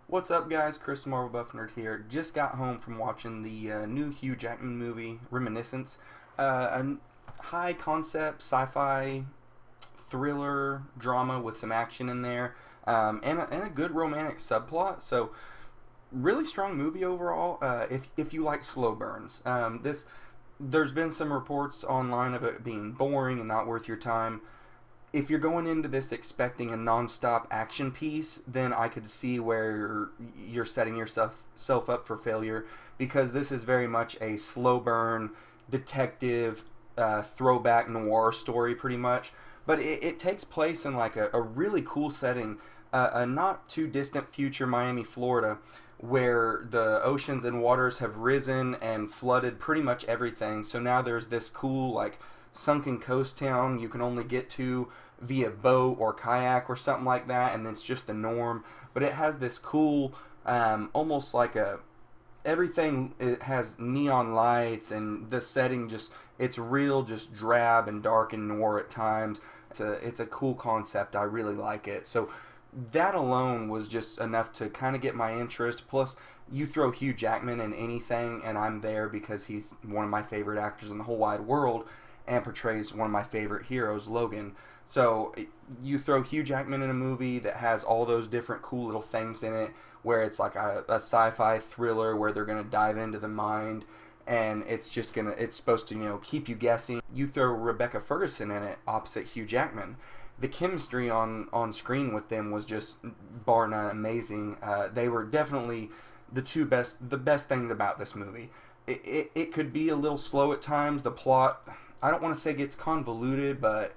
What's up, guys? Chris Marvel Buff Nerd here. Just got home from watching the new Hugh Jackman movie, Reminiscence. A high concept sci-fi thriller drama with some action in there, and a good romantic subplot. So, really strong movie overall. If you like slow burns, there's been some reports online of it being boring and not worth your time. If you're going into this expecting a non-stop action piece, then I could see where you're setting yourself up for failure, because this is very much a slow burn detective throwback noir story, pretty much. But it takes place in like a really cool setting, a not too distant future Miami, Florida, where the oceans and waters have risen and flooded pretty much everything. So now there's this cool like sunken coast town you can only get to via boat or kayak or something like that, and it's just the norm. But it has this cool, almost like a everything. It has neon lights, and the setting it's real, just drab and dark and noir at times. It's a cool concept. I really like it. So that alone was just enough to kind of get my interest. Plus, you throw Hugh Jackman in anything, and I'm there because he's one of my favorite actors in the whole wide world and portrays one of my favorite heroes, Logan. So you throw Hugh Jackman in a movie that has all those different cool little things in it, where it's like a sci-fi thriller where they're going to dive into the mind, and it's supposed to, keep you guessing. You throw Rebecca Ferguson in it opposite Hugh Jackman. The chemistry on screen with them was just bar none amazing. They were definitely the best things about this movie. It could be a little slow at times. The plot, I don't want to say gets convoluted, but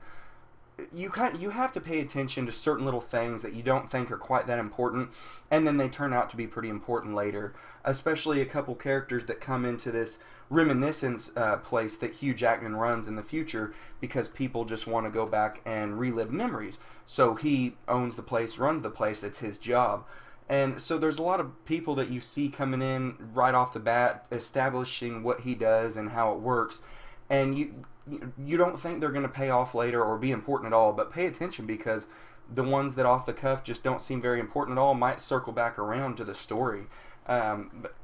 you have to pay attention to certain little things that you don't think are quite that important, and then they turn out to be pretty important later. Especially a couple characters that come into this reminiscence place that Hugh Jackman runs in the future, because people just want to go back and relive memories. So he owns the place, runs the place. It's his job. And so there's a lot of people that you see coming in right off the bat, establishing what he does and how it works. And you don't think they're going to pay off later or be important at all, but pay attention, because the ones that off the cuff just don't seem very important at all might circle back around to the story. But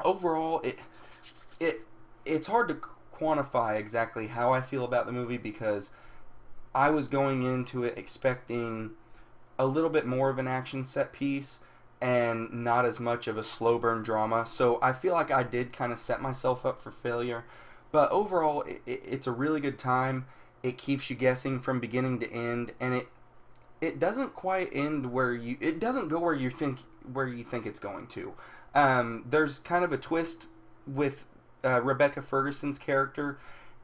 overall, it's hard to quantify exactly how I feel about the movie, because I was going into it expecting a little bit more of an action set piece and not as much of a slow burn drama. So I feel like I did kind of set myself up for failure. But overall, it's a really good time. It keeps you guessing from beginning to end, and it doesn't quite end it doesn't go where you think it's going to. There's kind of a twist with Rebecca Ferguson's character,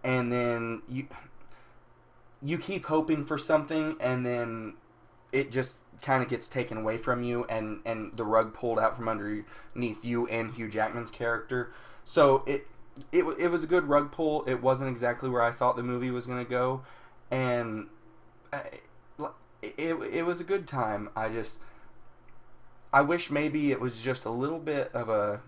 and then you keep hoping for something, and then it just kind of gets taken away from you, and the rug pulled out from underneath you and Hugh Jackman's character. So it was a good rug pull. It wasn't exactly where I thought the movie was going to go, and it was a good time. I wish maybe it was just a little bit of a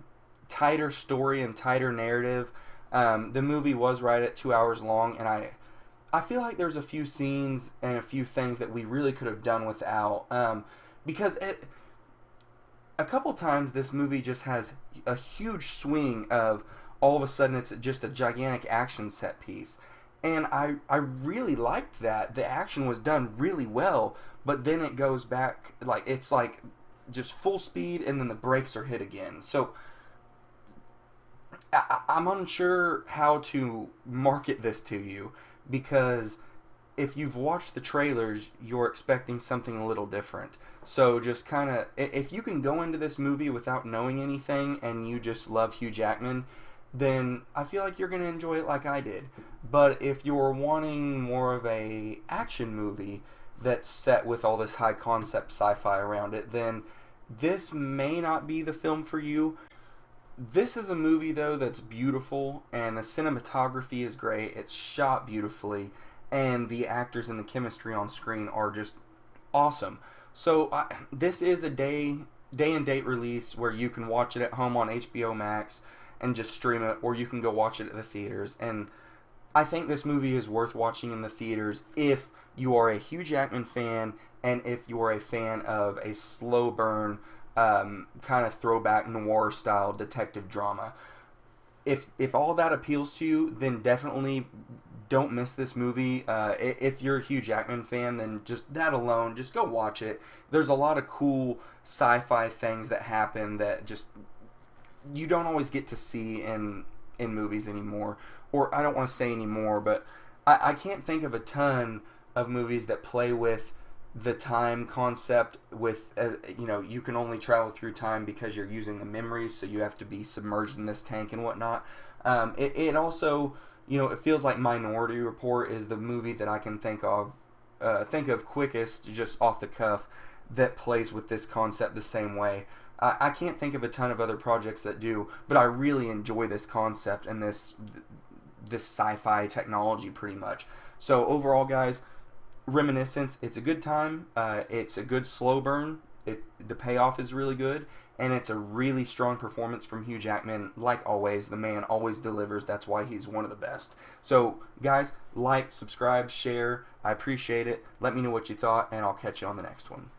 tighter story and tighter narrative. The movie was right at 2 hours long, and I feel like there's a few scenes and a few things that we really could have done without, because a couple times this movie just has a huge swing of all of a sudden it's just a gigantic action set piece. And I really liked that. The action was done really well, but then it goes back, like it's like just full speed, and then the brakes are hit again. So I'm unsure how to market this to you, because if you've watched the trailers, you're expecting something a little different. So just kind of, if you can go into this movie without knowing anything and you just love Hugh Jackman, then I feel like you're going to enjoy it like I did. But if you're wanting more of a action movie that's set with all this high concept sci-fi around it, then this may not be the film for you. This is a movie, though, that's beautiful, and the cinematography is great. It's shot beautifully, and the actors and the chemistry on screen are just awesome. So this is a day and date release where you can watch it at home on HBO Max and just stream it, or you can go watch it at the theaters. And I think this movie is worth watching in the theaters if you are a Hugh Jackman fan, and if you are a fan of a slow burn kind of throwback noir style detective drama. If all that appeals to you, then definitely don't miss this movie. If you're a Hugh Jackman fan, then just that alone, just go watch it. There's a lot of cool sci-fi things that happen that just you don't always get to see in movies anymore. Or I don't want to say anymore, but I can't think of a ton of movies that play with the time concept with, you can only travel through time because you're using the memories, so you have to be submerged in this tank and whatnot. It also, it feels like Minority Report is the movie that I can think of quickest, just off the cuff, that plays with this concept the same way. I can't think of a ton of other projects that do, but I really enjoy this concept and this sci-fi technology pretty much. So overall, guys, Reminiscence, it's a good time. It's a good slow burn. The payoff is really good, and it's a really strong performance from Hugh Jackman. Like always, the man always delivers. That's why he's one of the best. So, guys, like, subscribe, share. I appreciate it. Let me know what you thought, and I'll catch you on the next one.